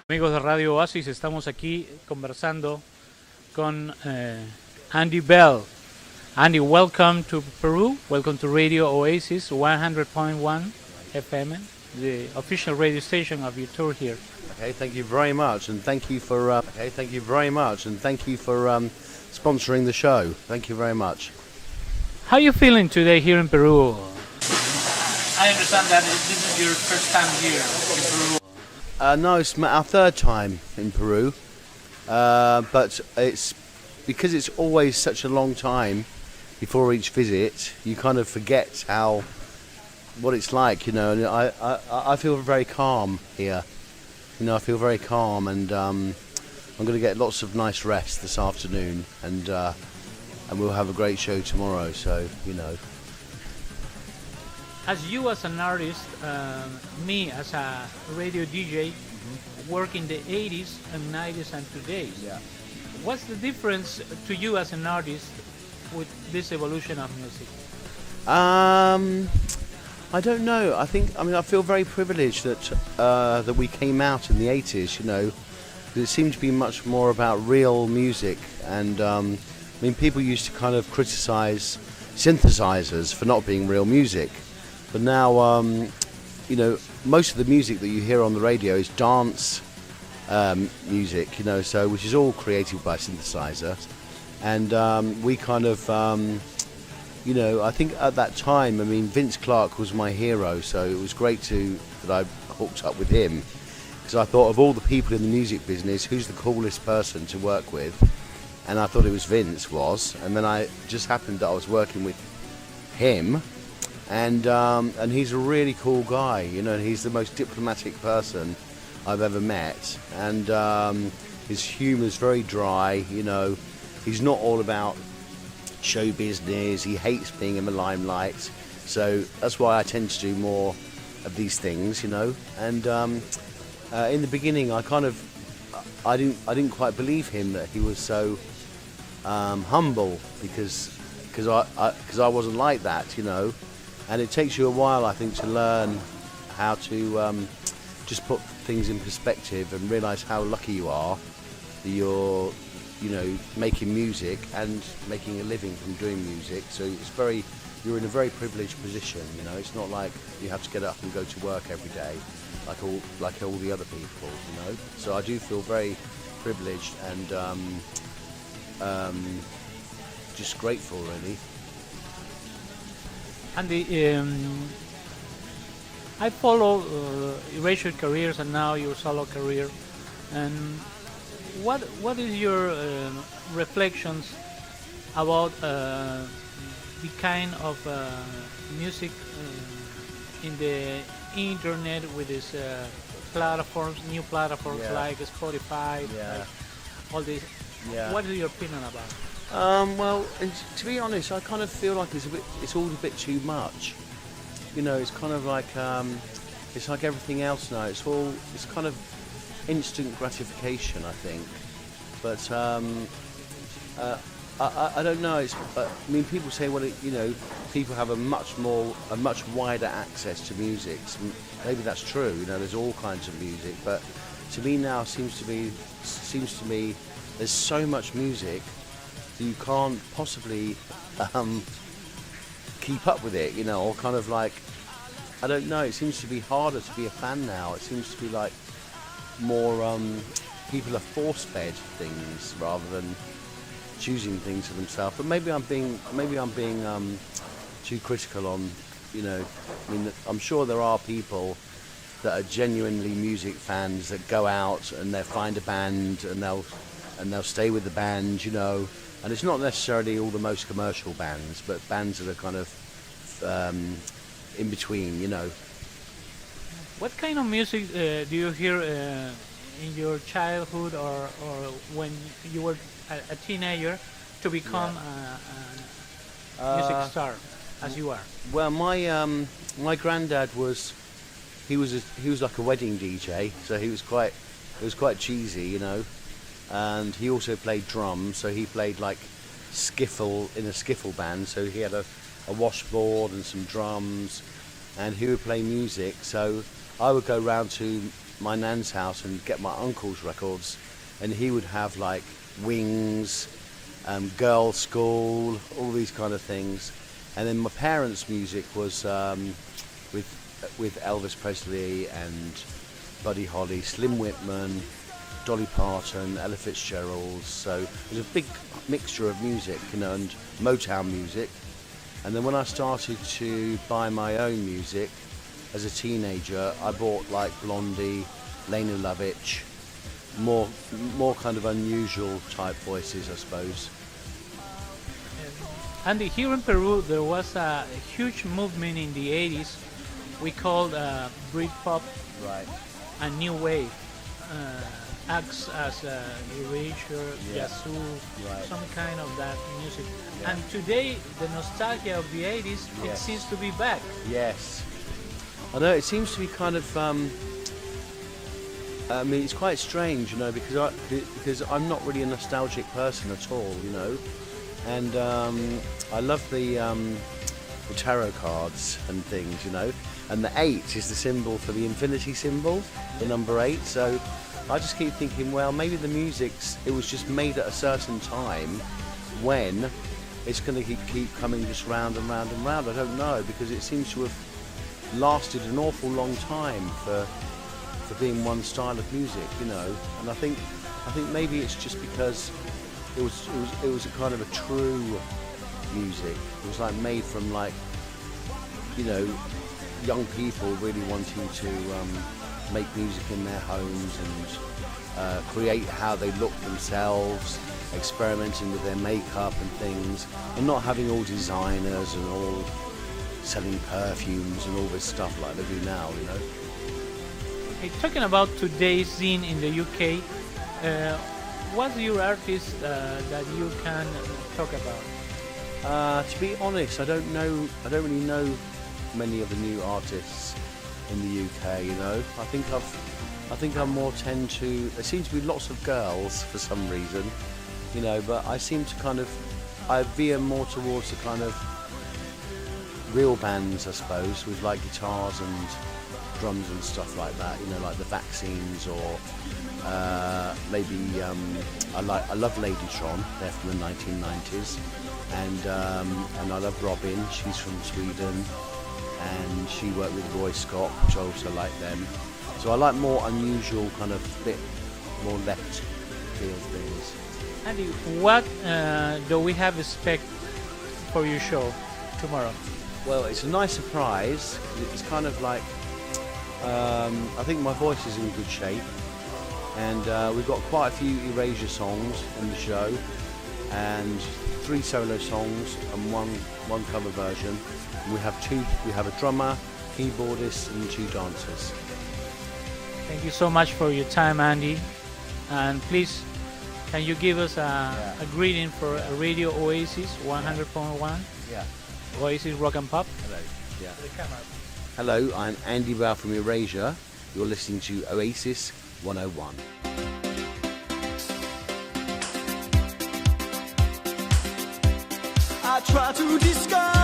Amigos de Radio Oasis, estamos aquí conversando con Andy Bell. Andy, welcome to Peru. Welcome to Radio Oasis 100.1 FM, the official radio station of your tour here. Okay, thank you very much, and thank you for sponsoring the show. Thank you very much. How are you feeling today here in Peru? I understand that this is your first time here in Peru. No, it's our third time in Peru, but it's because it's always such a long time before each visit. You kind of forget what it's like, you know. And I feel very calm here. You know, I feel very calm, and I'm going to get lots of nice rest this afternoon, and we'll have a great show tomorrow. So, you know. As you as an artist, me as a radio DJ, work in the 80s and 90s and today. Yeah. What's the difference to you as an artist with this evolution of music? I don't know. I feel very privileged that we came out in the 80s, you know, because it seemed to be much more about real music. And people used to kind of criticize synthesizers for not being real music. But now, you know, most of the music that you hear on the radio is dance music, you know, so which is all created by synthesizer. And we kind of, you know, I think at that time, Vince Clarke was my hero, so it was great that I hooked up with him, because I thought of all the people in the music business, who's the coolest person to work with? And I thought it was Vince, and then I just happened that I was working with him. And he's a really cool guy, you know, and he's the most diplomatic person I've ever met. And his humour's very dry, you know. He's not all about show business. He hates being in the limelight. So that's why I tend to do more of these things, you know. And in the beginning, I didn't quite believe him that he was so humble, because I wasn't like that, you know. And it takes you a while, I think, to learn how to just put things in perspective and realise how lucky you are that you're, you know, making music and making a living from doing music. So you're in a very privileged position, you know. It's not like you have to get up and go to work every day like all the other people, you know. So I do feel very privileged and just grateful, really. Andy, I follow Erasure careers and now your solo career. And what is your reflections about the kind of music in the internet with these new platforms like Spotify, like all these? Yeah. What is your opinion about it? Well, and to be honest, I kind of feel like it's all a bit too much. You know, it's kind of like it's like everything else now. It's kind of instant gratification, I think. But I don't know. People say, well, you know, people have a much wider access to music. So maybe that's true. You know, there's all kinds of music. But to me now, seems to me, there's so much music. You can't possibly keep up with it, you know, or kind of like, I don't know, it seems to be harder to be a fan now. It seems to be like more people are force-fed things rather than choosing things for themselves. But maybe I'm being too critical on, you know, I'm sure there are people that are genuinely music fans that go out and they find a band and they'll stay with the band, you know. And it's not necessarily all the most commercial bands, but bands that are kind of in between, you know. What kind of music do you hear in your childhood or when you were a teenager to become a music star, as you are? Well, my granddad was like a wedding DJ, so he was quite It was quite cheesy, you know. And he also played drums, so he played like skiffle in a skiffle band. So he had a washboard and some drums, and he would play music. So I would go round to my nan's house and get my uncle's records, and he would have like Wings, Girls' School, all these kind of things. And then my parents' music was with Elvis Presley and Buddy Holly, Slim Whitman, Dolly Parton, Ella Fitzgerald. So it was a big mixture of music, you know, and Motown music. And then when I started to buy my own music as a teenager, I bought like Blondie, Lena Lovitch, more kind of unusual type voices, I suppose. Andy, here in Peru, there was a huge movement in the 80s we called Britpop Right. and New Wave. Acts as Erasure, Yeah. Yazoo, Right. some kind of that music. Yeah. And today, the nostalgia of the 80s, it Yes. seems to be back. Yes. I know, it seems to be kind of, I mean, it's quite strange, you know, because I'm not really a nostalgic person at all, you know. And I love the tarot cards and things, you know. And the 8 is the symbol for the infinity symbol, the number 8. So I just keep thinking, well, maybe the it was just made at a certain time when it's going to keep coming just round and round and round. I don't know, because it seems to have lasted an awful long time for being one style of music, you know. And I think maybe it's just because it was a kind of a true music. It was like made from like, you know, young people really wanting to make music in their homes and create how they look themselves, experimenting with their makeup and things, and not having all designers and all selling perfumes and all this stuff like they do now, you know. Hey, talking about today's scene in the UK, what's your artist that you can talk about? To be honest, I don't really know many of the new artists in the UK, you know. I think I more tend to, there seem to be lots of girls for some reason, you know, but I seem to I veer more towards the kind of real bands, I suppose, with like guitars and drums and stuff like that, you know, like the Vaccines, or maybe I love Ladytron, they're from the 1990s, and I love Robin, she's from Sweden, and she worked with Roy Scott, which I also like them. So I like more unusual, kind of bit more left field things. Andy, what do we have expect for your show tomorrow? Well, it's a nice surprise. It's kind of like, I think my voice is in good shape, and we've got quite a few Erasure songs in the show, and 3 solo songs and one cover version. We have a drummer, keyboardist, and 2 dancers. Thank you so much for your time, Andy. And please, can you give us a greeting for Radio Oasis 100.1? Yeah. Oasis Rock and Pop? Hello. Yeah. To the camera. Hello, I'm Andy Brown from Erasure. You're listening to Oasis 101. I try to disguise